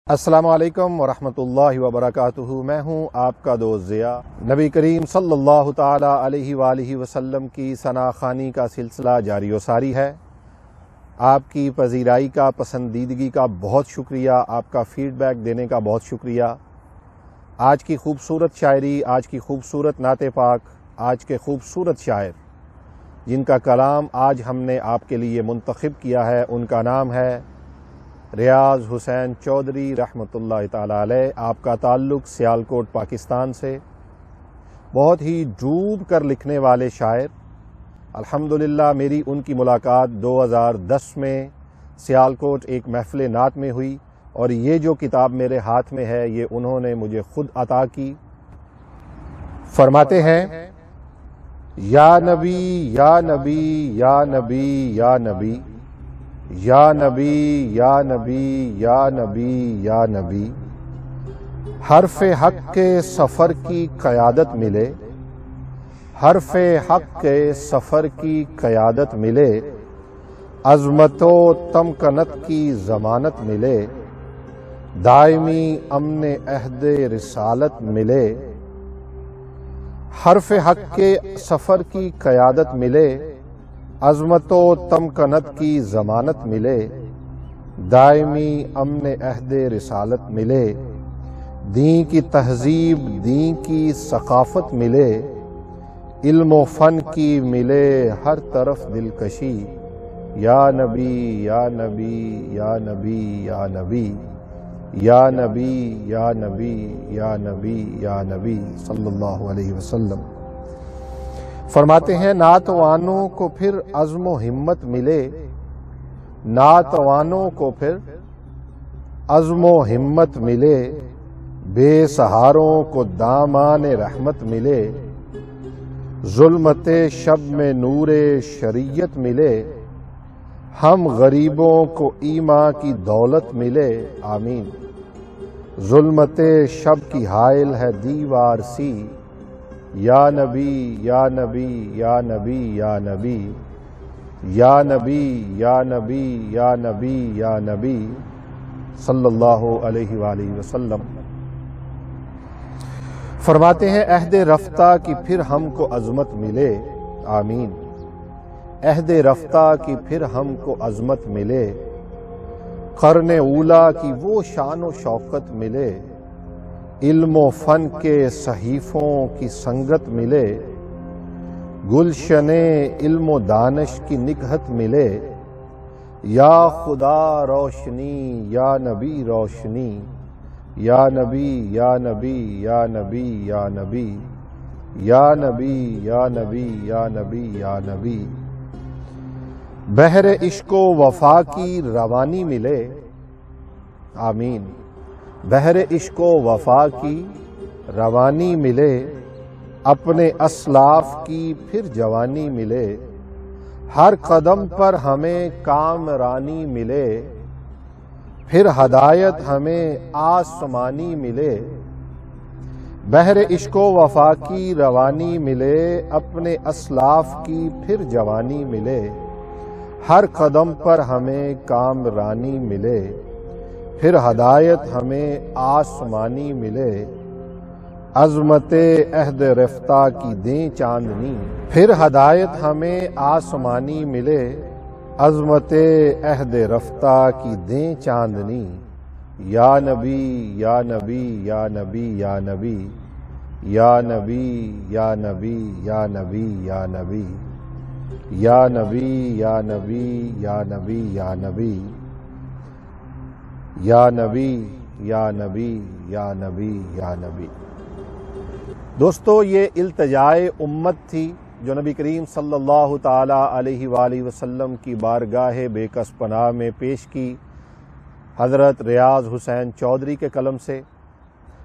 السلام علیکم ورحمۃ اللہ وبرکاتہ۔ میں ہوں آپ کا دوست ضیاء۔ نبی کریم صلی اللہ تعالی علیہ وآلہ وسلم کی ثنا خوانی کا سلسلہ جاری و ساری ہے۔ آپ کی پذیرائی کا، پسندیدگی کا بہت شکریہ، آپ کا فیڈ بیک دینے کا بہت شکریہ۔ آج کی خوبصورت شاعری، آج کی خوبصورت نعت پاک، آج کے خوبصورت شاعر جن کا کلام آج ہم نے آپ کے لیے منتخب کیا ہے، ان کا نام ہے ریاض حسین چودھری رحمۃ اللہ تعالی علیہ۔ آپ کا تعلق سیالکوٹ پاکستان سے، بہت ہی ڈوب کر لکھنے والے شاعر۔ الحمدللہ میری ان کی ملاقات 2010 میں سیالکوٹ ایک محفل نعت میں ہوئی، اور یہ جو کتاب میرے ہاتھ میں ہے یہ انہوں نے مجھے خود عطا کی۔ فرماتے ہیں، یا نبی یا نبی یا نبی یا نبی یا نبی یا نبی یا نبی یا نبی، حرف حق کے سفر کی قیادت ملے، حرف حق کے سفر کی قیادت ملے، عظمت و تمکنت کی ضمانت ملے، دائمی امن عہد رسالت ملے، حرف حق کے سفر کی قیادت ملے، عظمت و تمکنت کی ضمانت ملے، دائمی امن عہد رسالت ملے، دین کی تہذیب، دین کی ثقافت ملے، علم و فن کی ملے ہر طرف دلکشی، یا نبی یا نبی یا نبی یا نبی یا نبی یا نبی یا نبی یا نبی صلی اللہ علیہ وسلم۔ فرماتے ہیں، نعتوانوں کو پھر عزم و ہمت ملے، نعتوانوں کو پھر عزم و ہمت ملے، بے سہاروں کو دامان رحمت ملے، ظلمت شب میں نور شریعت ملے، ہم غریبوں کو ایمان کی دولت ملے، آمین۔ ظلمت شب کی حائل ہے دیوار سی، یا نبی یا نبی یا نبی یا نبی یا نبی یا نبی یا نبی یا نبی صلی اللہ علیہ وآلہ وسلم۔ فرماتے ہیں، عہد رفتہ کی پھر ہم کو عظمت ملے، آمین۔ عہد رفتہ کی پھر ہم کو عظمت ملے، قرن اولا کی وہ شان و شوکت ملے، علم و فن کے صحیفوں کی سنگت ملے، گلشن علم و دانش کی نکہت ملے، یا خدا روشنی یا نبی روشنی، یا نبی یا نبی یا نبی یا نبی یا نبی یا نبی یا نبی یا نبی، بحر عشق و وفا کی روانی ملے، آمین۔ بحر عشق و وفا کی روانی ملے، اپنے اسلاف کی پھر جوانی ملے، ہر قدم پر ہمیں کامرانی ملے، پھر ہدایت ہمیں آسمانی ملے، بحر عشق و وفا کی روانی ملے، اپنے اسلاف کی پھر جوانی ملے، ہر قدم پر ہمیں کامرانی ملے، پھر ہدایت ہمیں آسمانی ملے، عظمت عہد رفتہ کی دیں چاندنی، پھر ہدایت ہمیں آسمانی ملے، عظمت عہد رفتہ کی دیں چاندنی، یا نبی یا نبی یا نبی یا نبی یا نبی یا نبی یا نبی یا نبی یا نبی یا نبی یا نبی یا نبی یا نبی یا نبی یا نبی یا نبی۔ دوستو، یہ التجائے امت تھی جو نبی کریم صلی اللہ تعالی علیہ وآلہ وسلم کی بارگاہ بے کس پناہ میں پیش کی حضرت ریاض حسین چودھری کے قلم سے۔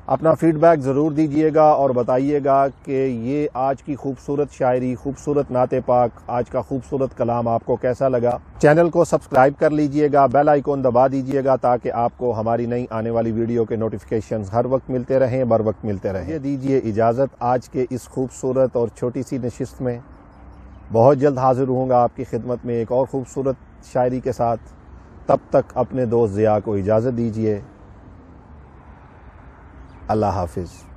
اپنا فیڈ بیک ضرور دیجئے گا اور بتائیے گا کہ یہ آج کی خوبصورت شاعری، خوبصورت نعت پاک، آج کا خوبصورت کلام آپ کو کیسا لگا۔ چینل کو سبسکرائب کر لیجئے گا، بیل آئیکن دبا دیجئے گا تاکہ آپ کو ہماری نئی آنے والی ویڈیو کے نوٹیفیکیشنز ہر وقت ملتے رہیں، بر وقت ملتے رہیں۔ یہ دیجئے اجازت آج کے اس خوبصورت اور چھوٹی سی نشست میں۔ بہت جلد حاضر ہوں گا آپ کی خدمت میں ایک اور خوبصورت شاعری کے ساتھ۔ تب تک اپنے دوست ضیاء کو اجازت دیجئے۔ اللہ حافظ.